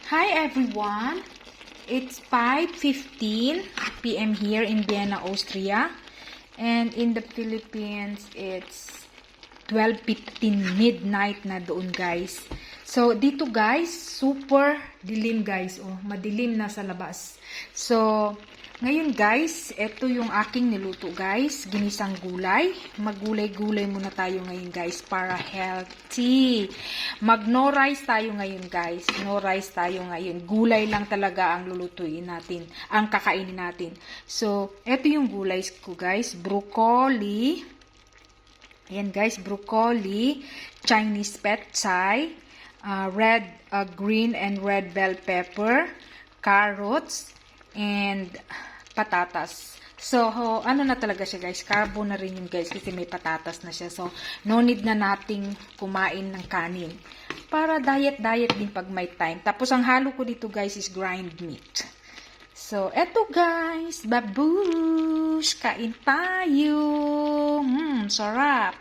Hi everyone! It's 5:15 p.m. here in Vienna, Austria. And in the Philippines, it's 12:15 midnight na doon, guys. So, dito guys, super dilim guys. Oh, madilim na sa labas. So, ngayon guys, ito yung aking niluto guys. Ginisang gulay. Maggulay-gulay muna tayo ngayon guys para healthy. Mag-no rice tayo ngayon guys. No rice tayo ngayon. Gulay lang talaga ang lulutuin natin. Ang kakainin natin. So, ito yung gulay ko guys. Broccoli. Ayan guys, broccoli. Chinese petchay. Green and red bell pepper. Carrots. And patatas. So, ano na talaga siya guys, carbo na rin yun guys kasi may patatas na siya. So, no need na nating kumain ng kanin. Para diet din pag may time. Tapos, ang halo ko dito guys is grind meat. So, eto guys, babush, kain tayo. Sarap.